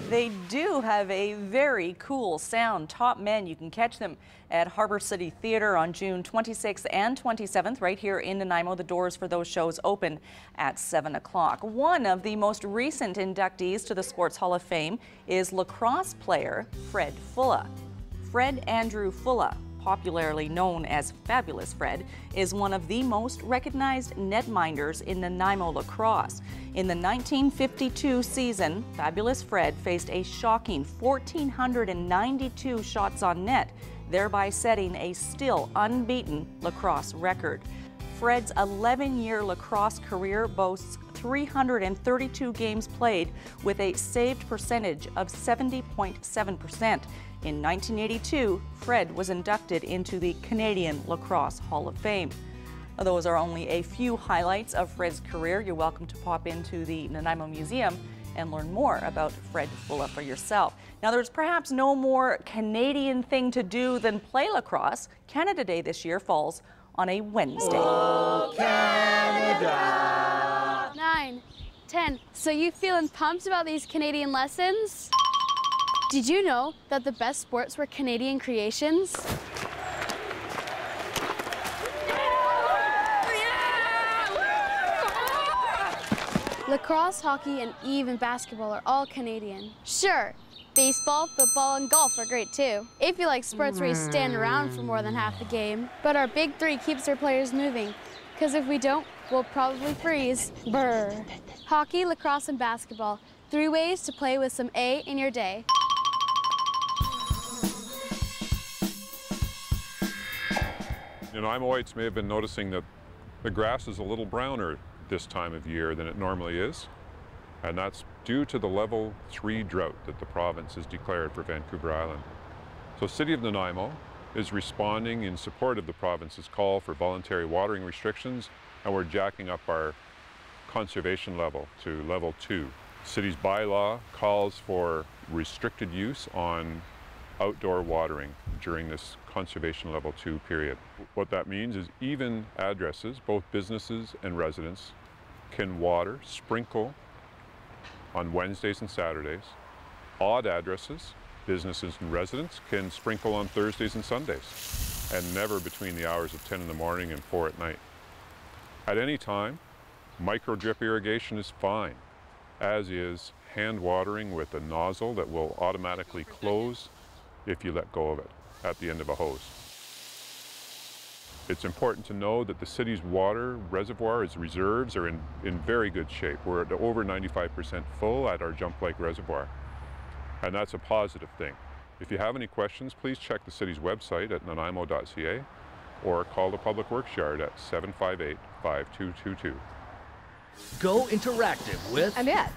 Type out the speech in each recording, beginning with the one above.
They do have a very cool sound. Top Men, you can catch them at Harbor City Theatre on June 26th and 27th right here in Nanaimo. The doors for those shows open at 7 o'clock. One of the most recent inductees to the Sports Hall of Fame is lacrosse player Fred Fulla. Fred Andrew Fulla, popularly known as Fabulous Fred, is one of the most recognized netminders in Nanaimo lacrosse. In the 1952 season, Fabulous Fred faced a shocking 1,492 shots on net, thereby setting a still unbeaten lacrosse record. Fred's 11-year lacrosse career boasts 332 games played with a saved percentage of 70.7%. In 1982, Fred was inducted into the Canadian Lacrosse Hall of Fame. Those are only a few highlights of Fred's career. You're welcome to pop into the Nanaimo Museum and learn more about Fred Fulla for yourself. Now, there's perhaps no more Canadian thing to do than play lacrosse. Canada Day this year falls on a Wednesday. Oh, Canada! 9, 10. So you feeling pumped about these Canadian lessons? Did you know that the best sports were Canadian creations? Lacrosse, hockey, and even basketball are all Canadian. Sure, baseball, football, and golf are great too, if you like sports where you stand around for more than half the game. But our big three keeps our players moving, because if we don't, we'll probably freeze. Brr. Hockey, lacrosse, and basketball. 3 ways to play with some A in your day. Nanaimoites may have been noticing that the grass is a little browner this time of year than it normally is, and that's due to the level 3 drought that the province has declared for Vancouver Island. So City of Nanaimo is responding in support of the province's call for voluntary watering restrictions, and we're jacking up our conservation level to level 2. City's bylaw calls for restricted use on outdoor watering during this conservation level 2 period. What that means is even addresses, both businesses and residents, can water, sprinkle on Wednesdays and Saturdays. Odd addresses, businesses and residents, can sprinkle on Thursdays and Sundays, and never between the hours of 10 in the morning and 4 at night. At any time, micro drip irrigation is fine, as is hand watering with a nozzle that will automatically close if you let go of it at the end of a hose. It's important to know that the city's water reservoir, its reserves, are in very good shape. We're at over 95% full at our Jump Lake Reservoir, and that's a positive thing. If you have any questions, please check the city's website at nanaimo.ca or call the Public Works Yard at 758-5222. Go interactive with Annette.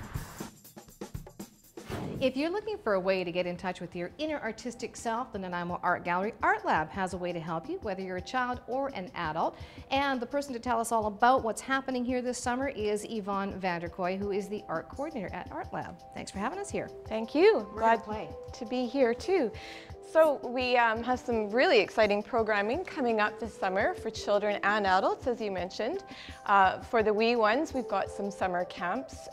If you're looking for a way to get in touch with your inner artistic self, the Nanaimo Art Gallery Art Lab has a way to help you, whether you're a child or an adult. And the person to tell us all about what's happening here this summer is Yvonne Vanderkoy, who is the art coordinator at Art Lab. Thanks for having us here. Thank you. Glad to be here too. So we have some really exciting programming coming up this summer for children and adults, as you mentioned. For the wee ones, we've got some summer camps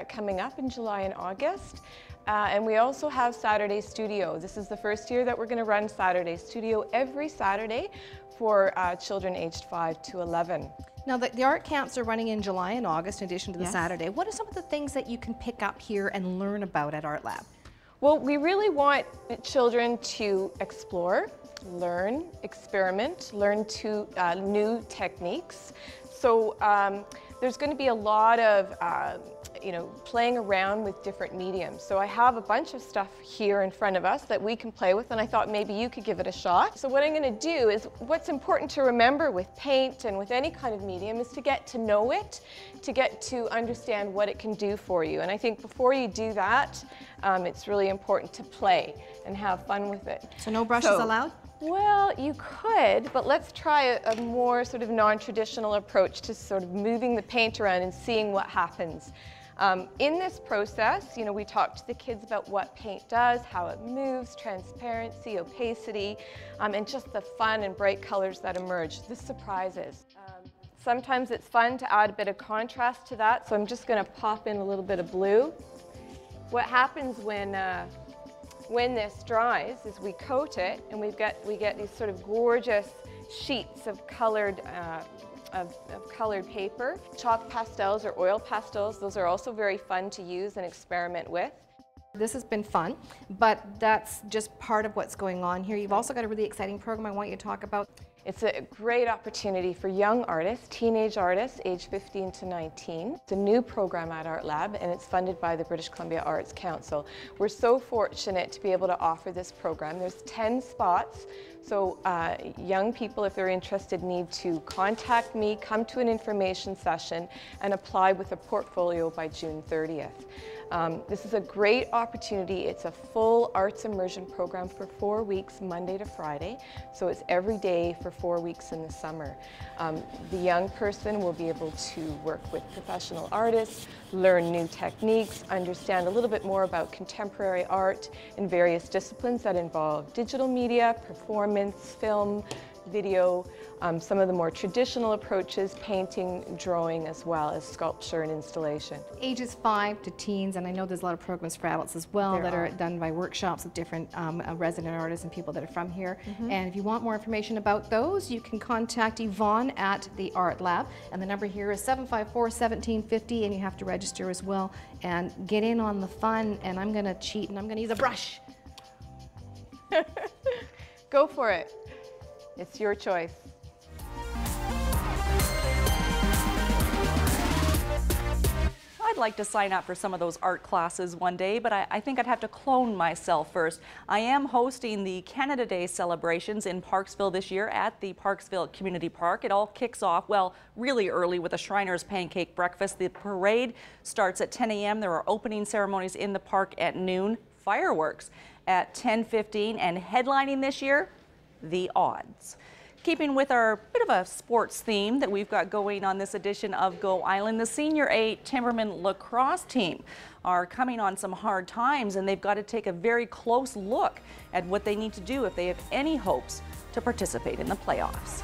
coming up in July and August. And we also have Saturday Studio. This is the first year that we're going to run Saturday Studio every Saturday for children aged 5 to 11. Now, the art camps are running in July and August in addition to the Saturday. What are some of the things that you can pick up here and learn about at Art Lab? Well, we really want children to explore, learn, experiment, learn new techniques. So there's going to be a lot of playing around with different mediums. So I have a bunch of stuff here in front of us that we can play with, and I thought maybe you could give it a shot. So what I'm going to do is, what's important to remember with paint and with any kind of medium is to get to know it, to get to understand what it can do for you. And I think before you do that, it's really important to play and have fun with it. So no brushes allowed? Well, you could, but let's try a more sort of non-traditional approach to sort of moving the paint around and seeing what happens. In this process, we talk to the kids about what paint does, how it moves, transparency, opacity, and just the fun and bright colors that emerge, the surprises. Sometimes it's fun to add a bit of contrast to that, so I'm just going to pop in a little bit of blue. What happens when this dries is we coat it, and we get these sort of gorgeous sheets of colored colored paper. Chalk pastels or oil pastels, those are also very fun to use and experiment with. This has been fun, but that's just part of what's going on here. You've also got a really exciting program I want you to talk about. It's a great opportunity for young artists, teenage artists, age 15 to 19. It's a new program at Art Lab, and it's funded by the British Columbia Arts Council. We're so fortunate to be able to offer this program. There's 10 spots, so young people, if they're interested, need to contact me, come to an information session, and apply with a portfolio by June 30th. This is a great opportunity. It's a full arts immersion program for 4 weeks, Monday to Friday. So it's every day for 4 weeks in the summer. The young person will be able to work with professional artists, learn new techniques, understand a little bit more about contemporary art in various disciplines that involve digital media, performance, film, video, some of the more traditional approaches, painting, drawing, as well as sculpture and installation. Ages 5 to teens, and I know there's a lot of programs for adults as well that are done by workshops with different resident artists and people that are from here. And if you want more information about those, you can contact Yvonne at the Art Lab, and the number here is 754-1750, and you have to register as well and get in on the fun. And I'm gonna cheat, and I'm gonna use a brush. Go for it. It's your choice. I'd like to sign up for some of those art classes one day, but I think I'd have to clone myself first. I am hosting the Canada Day celebrations in Parksville this year at the Parksville Community Park. It all kicks off, well, really early with a Shriners Pancake Breakfast. The parade starts at 10 a.m. There are opening ceremonies in the park at noon, fireworks at 10:15, and headlining this year, the Odds. Keeping with our bit of a sports theme that we've got going on this edition of Go Island, the Senior A Timberman lacrosse team are coming on some hard times, and they've got to take a very close look at what they need to do if they have any hopes to participate in the playoffs.